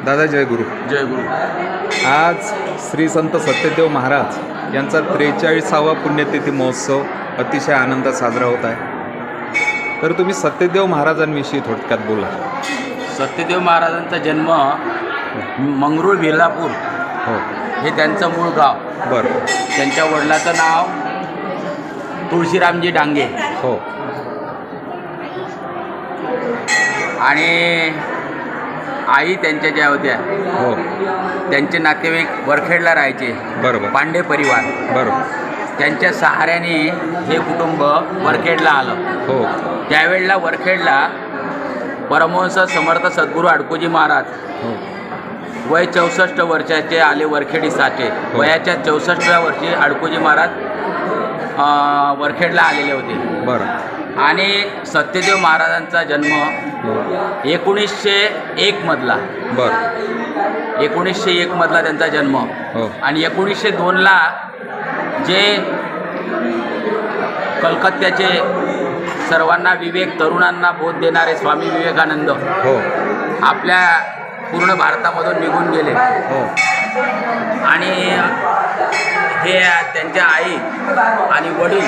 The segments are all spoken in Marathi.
दादा जय गुरु. जय गुरु. आज श्री संत सत्यदेव महाराज यांचा 43वा पुण्यतिथी महोत्सव अतिशय आनंदात साजरा होत आहे. तर तुम्ही सत्यदेव महाराजांविषयी थोडक्यात बोला. सत्यदेव महाराजांचा जन्म मंगरुळ बेलापूर हो. हे त्यांचं मूळ गाव. बरं. त्यांच्या वडिलाचं नाव तुळशीरामजी डांगे हो. आणि आई त्यांच्या ज्या होत्या हो. त्यांचे नातेवाईक वरखेडला राहायचे. बरोबर. पांडे परिवार. बरोबर. त्यांच्या सहाऱ्याने हे कुटुंब वरखेडला आलं. हो. त्यावेळेला वरखेडला परमहंस समर्थ सद्गुरू अडकोजी महाराज हो. वय 64 वर्षाचे आले वरखेडी साठे. हो. वयाच्या 64व्या वर्षी अडकोजी महाराज वरखेडला आलेले होते. बरं. आणि सत्यदेव महाराजांचा जन्म हो. 1901 मधला. बरं. 1901 मधला त्यांचा जन्म. हो. आणि 1902ला जे कलकत्त्याचे सर्वांना विवेक, तरुणांना बोध देणारे स्वामी विवेकानंद हो. आपल्या पूर्ण भारतामधून निघून गेले. हो. आणि हे त्यांच्या आई आणि वडील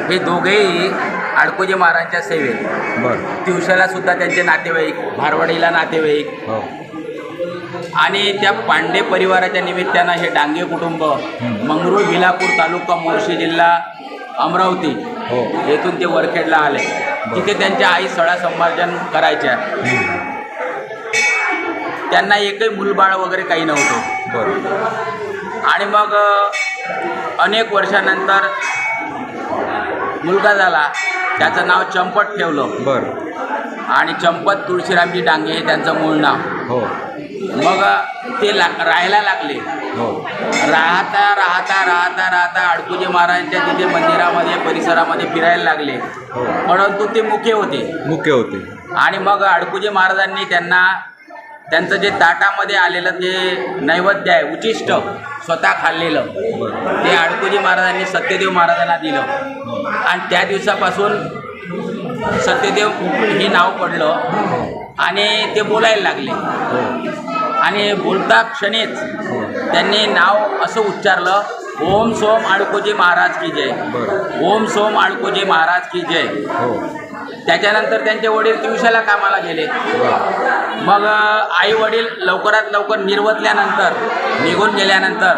हे दोघेही अडकोजी महाराजांच्या सेवेत. बरं. दिवसाला सुद्धा त्यांचे नातेवाईक, भारवाडीला नातेवाईक. हो. आणि त्या पांडे परिवाराच्या निमित्तानं हे डांगे कुटुंब मंगरुळ बेलापूर तालुका मोर्शी जिल्हा अमरावती हो. येथून ते वरखेडला आले. तिथे त्यांच्या आई सळा संभाषण करायच्या. त्यांना एकही मूलबाळ वगैरे काही नव्हतं. बरं. आणि मग अनेक वर्षानंतर मुलगा झाला. त्याचं नाव चंपट ठेवलं. बरं. आणि चंपत तुळशीरामजी डांगे हे त्यांचं मूळ नाव. हो. मग ते राहायला लागले. हो. राहता राहता राहता राहता अडकोजी महाराजांच्या तिथे मंदिरामध्ये परिसरामध्ये फिरायला लागले. हो. परंतु ते मुके होते. मुख्य होते. आणि मग अडकोजी महाराजांनी त्यांचं जे ताटामध्ये आलेलं जे नैवेद्य आहे, उचिष्ट स्वतः खाल्लेलं, ते अडकोजी महाराजांनी सत्यदेव महाराजांना दिलं. आणि त्या दिवसापासून सत्यदेव हे नाव पडलं आणि ते बोलायला लागले. आणि बोलता क्षणीच त्यांनी नाव असं उच्चारलं, ओम सोम अडकोजी महाराज की जय. ओम सोम अडकोजी महाराज की जय. त्याच्यानंतर त्यांचे वडील दिवसाला कामाला गेले. मग आई वडील लवकरात लवकर निर्वतल्यानंतर, निघून गेल्यानंतर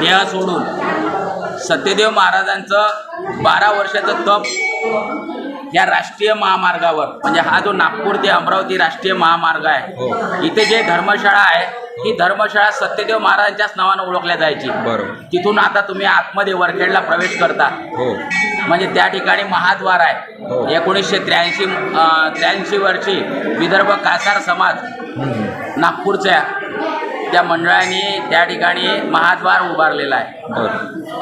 देह सोडून सत्यदेव महाराजांचं 12 वर्षाचं तप या राष्ट्रीय महामार्गावर, म्हणजे हा जो नागपूर ते अमरावती राष्ट्रीय महामार्ग आहे, इथे जे धर्मशाळा आहे, ही धर्मशाळा सत्यदेव महाराजांच्याच नावानं ओळखल्या जायची. बरोबर. तिथून आता तुम्ही आतमध्ये वरखेडला प्रवेश करता. हो. म्हणजे त्या ठिकाणी महाद्वार आहे. हो. 1983 वर्षी विदर्भ कासार समाज नागपूरच्या त्या मंडळाने त्या ठिकाणी महाद्वार उभारलेला आहे. बरं.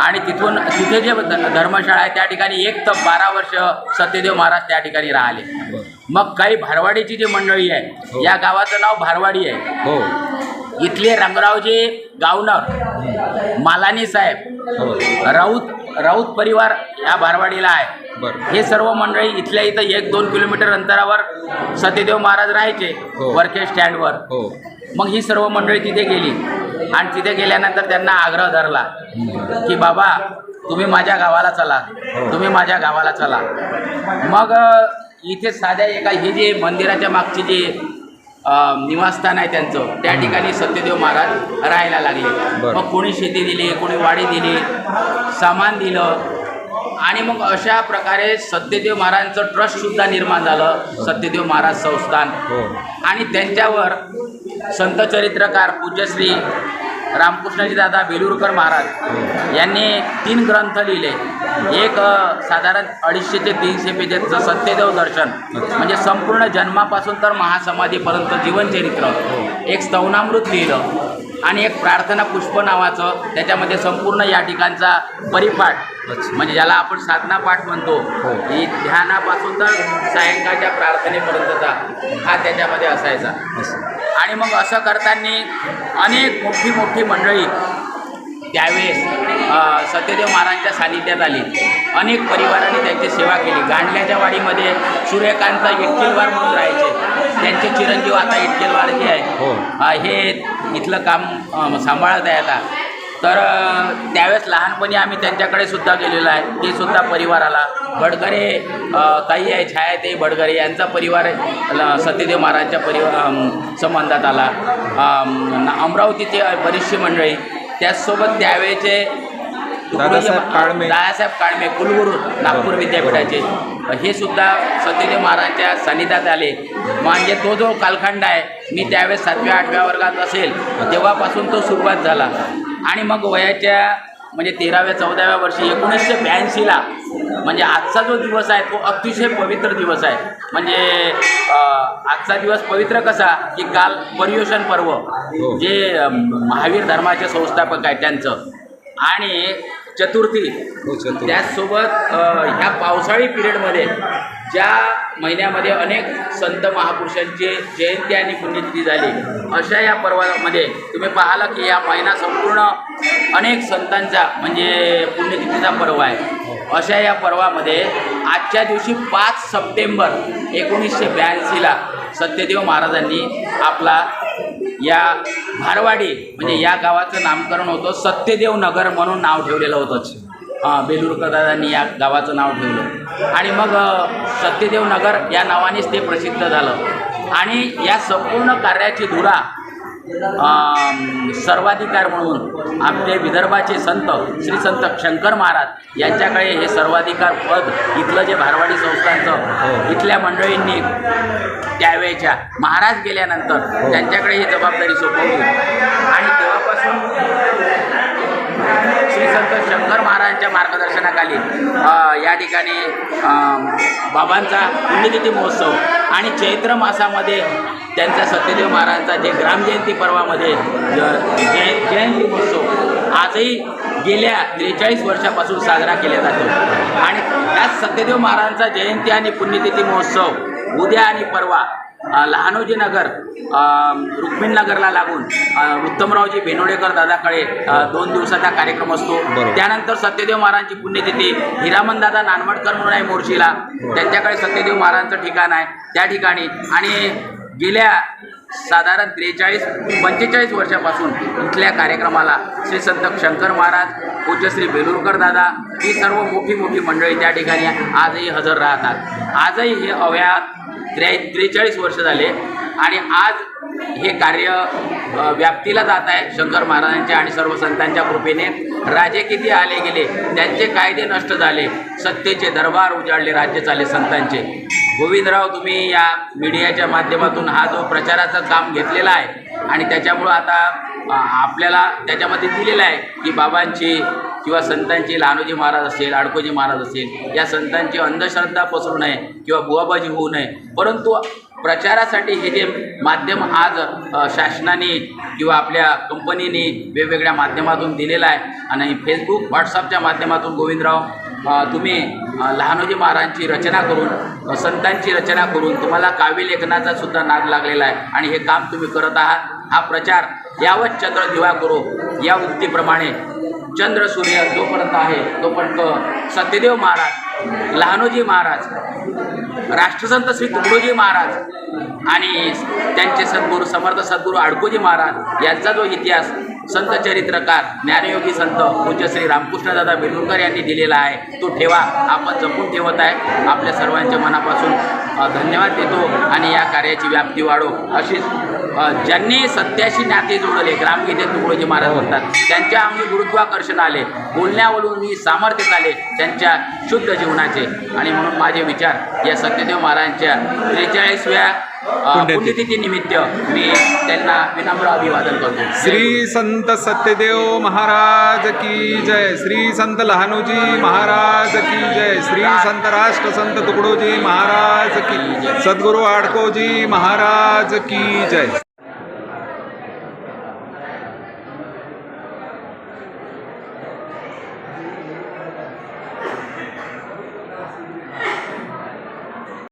आणि तिथे जे धर्मशाळा आहे त्या ठिकाणी एक तर 12 वर्ष सत्यदेव महाराज त्या ठिकाणी राहिले. मग काही भारवाडीची जी मंडळी आहे, या गावाचं नाव भारवाडी आहे. हो. इथले रंगरावजी गावनर, मालानी साहेब, राऊत परिवार या भारवाडीला आहे. बरं. हे सर्व मंडळी इथल्या इथं 1-2 किलोमीटर अंतरावर सत्यदेव महाराज राहायचे. हो. वरखेड स्टँडवर. हो. मग ही सर्व मंडळी तिथे गेली. आणि तिथे गेल्यानंतर त्यांना आग्रह धरला की बाबा तुम्ही माझ्या गावाला चला, तुम्ही माझ्या गावाला चला. मग इथे साध्या एका हे जे मंदिराच्या मागचे जे निवासस्थान आहे त्यांचं, त्या ठिकाणी सत्यदेव महाराज राहायला लागले. मग कोणी शेती दिली, कोणी वाडी दिली, सामान दिलं. आणि मग अशा प्रकारे सत्यदेव महाराजांचं ट्रस्टसुद्धा निर्माण झालं, सत्यदेव महाराज संस्थान. आणि त्यांच्यावर संत चरित्रकार पूज्यश्री रामकृष्णजी दादा बेलूरकर महाराज यांनी 3 ग्रंथ लिहिले. एक साधारण 250 ते 300 पेजेसचं सत्यदेव दर्शन, म्हणजे संपूर्ण जन्मापासून तर महासमाधीपर्यंत जीवनचरित्र. एक स्तवनामृत लिहिलं. आणि एक प्रार्थना पुष्प नावाचं, त्याच्यामध्ये संपूर्ण या ठिकाणचा परिपाठ, म्हणजे ज्याला आपण साधना पाठ म्हणतो, ही ध्यानापासून तर सायंकाळच्या प्रार्थनेपर्यंतचा हा त्याच्यामध्ये असायचा. आणि मग असं करताना अनेक मोठी मंडळी त्यावेळेस सत्यदेव महाराजांच्या सानिध्यात आली. अनेक परिवारांनी त्यांची सेवा केली. गांडल्याच्या वाडीमध्ये सूर्यकांत इटकेलवार म्हणून राहायचे. त्यांचे चिरंजीव आता इटकेलवार जे हो. आहे हे इथलं काम सांभाळत आहे आता. तर त्यावेळेस लहानपणी आम्ही त्यांच्याकडे सुद्धा गेलेलो आहे. ते सुद्धा परिवाराला बडगरे ताई आहे, छायाताई बडगरे यांचा परिवार सत्यदेव महाराजांच्या संबंधात आला. अमरावतीचे बरीचशी मंडळी, त्याचसोबत त्यावेळेचे दादासाहेब काळमे कुलगुरू नागपूर विद्यापीठाचे, हे सुद्धा सत्यदेव महाराजांच्या सानिध्यात आले. म्हणजे तो जो कालखंड आहे, मी त्यावेळेस 7व्या-8व्या वर्गात असेल तेव्हापासून तो सुरुवात झाला. आणि मग वयाच्या म्हणजे 13व्या-14व्या वर्षी 1982ला म्हणजे आजचा जो दिवस आहे तो अतिशय पवित्र दिवस आहे. म्हणजे आजचा दिवस पवित्र कसा की काल पर्युषण पर्व जे महावीर धर्माचे संस्थापक आहेत त्यांचं, आणि चतुर्थी, त्याचसोबत ह्या पावसाळी पिरियडमध्ये ज्या महिन्यामध्ये अनेक संत महापुरुषांची जयंती आणि पुण्यतिथी झाली, अशा या पर्वामध्ये तुम्ही पाहिलं की या महिना संपूर्ण अनेक संतांचा म्हणजे पुण्यतिथीचा पर्व आहे. अशा या पर्वामध्ये आजच्या दिवशी 5 सप्टेंबर 1982ला सत्यदेव महाराजांनी आपला या भारवाडी म्हणजे या गावाचं नामकरण होतं सत्यदेव नगर म्हणून नाव ठेवलेलं होतं. बेलूरकर दादांनी या गावाचं नाव ठेवलं आणि मग सत्यदेव नगर या नावानेच ते प्रसिद्ध झालं. आणि या संपूर्ण कार्याची धुरा सर्वाधिकार म्हणून आपले विदर्भाचे संत श्री संत शंकर महाराज यांच्याकडे हे सर्वाधिकार पद इथलं जे भारवाडी संस्थांचं इथल्या मंडळींनी त्यावेळेच्या महाराज गेल्यानंतर त्यांच्याकडे ही जबाबदारी सोपवली. आणि तेव्हापासून श्री संत शंकर महाराजांच्या मार्गदर्शनाखाली या ठिकाणी बाबांचा पुण्यतिथी महोत्सव आणि चैत्र मासामध्ये त्यांचा सत्यदेव महाराजांचा जे ग्रामजयंती पर्वामध्ये जयंती महोत्सव आजही गेल्या 43 वर्षापासून साजरा केला जातो. आणि त्याच सत्यदेव महाराजांचा जयंती आणि पुण्यतिथी महोत्सव उद्या आणि परवा लहानोजी नगर रुक्मिणनगरला लागून उत्तमरावजी बेनोडेकर दादाकडे 2 दिवसाचा कार्यक्रम असतो. त्यानंतर सत्यदेव महाराजांची पुण्यतिथी हिरामन दादा नानवडकर म्हणून आहे मोर्शीला, त्यांच्याकडे सत्यदेव महाराजांचं ठिकाण आहे त्या ठिकाणी. आणि गेल्या साधारण 43-45 वर्षापासून इथल्या कार्यक्रमाला श्री संत शंकर महाराज, पूज्यश्री बेलूरकर दादा ही सर्व मोठी मोठी मंडळी त्या ठिकाणी आजही हजर राहतात. आजही हे अवघ्या 43 वर्ष झाले आणि आज हे कार्य व्याप्तीला जात आहे शंकर महाराजांच्या आणि सर्व संतांच्या कृपेने. राजे किती आले गेले, त्यांचे कायदे नष्ट झाले, सत्तेचे दरबार उजाडले, राज्य चालले संतांचे. गोविंदराव, तुम्ही या मीडियाच्या माध्यमातून हा जो प्रचाराचं काम घेतलेला आहे आणि त्याच्यामुळं आता आपल्याला त्याच्यामध्ये दिलेलं आहे की बाबांची किंवा संतांची, लहानोजी महाराज असेल, आडकोजी महाराज असेल, या संतांची अंधश्रद्धा पसरू नये किंवा बुवाबाजी होऊ नये. परंतु प्रचारासाठी हे जे माध्यम आज शासनाने किंवा आपल्या कंपनीने वेगवेगळ्या माध्यमातून दिलेलं आहे आणि फेसबुक, व्हॉट्सअपच्या माध्यमातून गोविंदराव तुम्ही लहानोजी महाराजांची रचना करून, संतांची रचना करून तुम्हाला काव्यलेखनाचा सुद्धा नाद लागलेला आहे आणि हे काम तुम्ही करत आहात. हा प्रचार यावत चंद्र दिवा करो या उक्तीप्रमाणे चंद्र सूर्य जोपर्यंत आहे तोपर्यंत सत्यदेव महाराज, लहानोजी महाराज, राष्ट्रसंत श्री तुकडोजी महाराज आणि त्यांचे सद्गुरू समर्थ सद्गुरू आडकोजी महाराज यांचा जो इतिहास संत चरित्रकार ज्ञानयोगी संत पूज्य श्री रामकृष्णदादा बेलूरकर यांनी दिलेला आहे तो ठेवा, आपण जपून ठेवत आहे. आपल्या सर्वांच्या मनापासून धन्यवाद देतो आणि या कार्याची व्याप्ती वाढो. अशीच ज्यांनी सत्याशी नाते जोडले, ग्रामगीतेत तुकडोजी महाराज म्हणतात, त्यांच्या अंगी गुरुत्वाकर्षण आले, बोलण्यावरून मी सामर्थ्य आले त्यांच्या शुद्ध जीवनाचे. आणि म्हणून माझे विचार या सत्यदेव महाराजांच्या 43व्या पुण्यतिथी निमित्त मी त्यांना विनम्र अभिवादन करतो. श्री संत सत्यदेव महाराज की जय, श्री संत लहानोजी महाराज की जय, श्री संत राष्ट्रसंत तुकडोजी महाराज की, सद्गुरू आडकोजी महाराज की जय.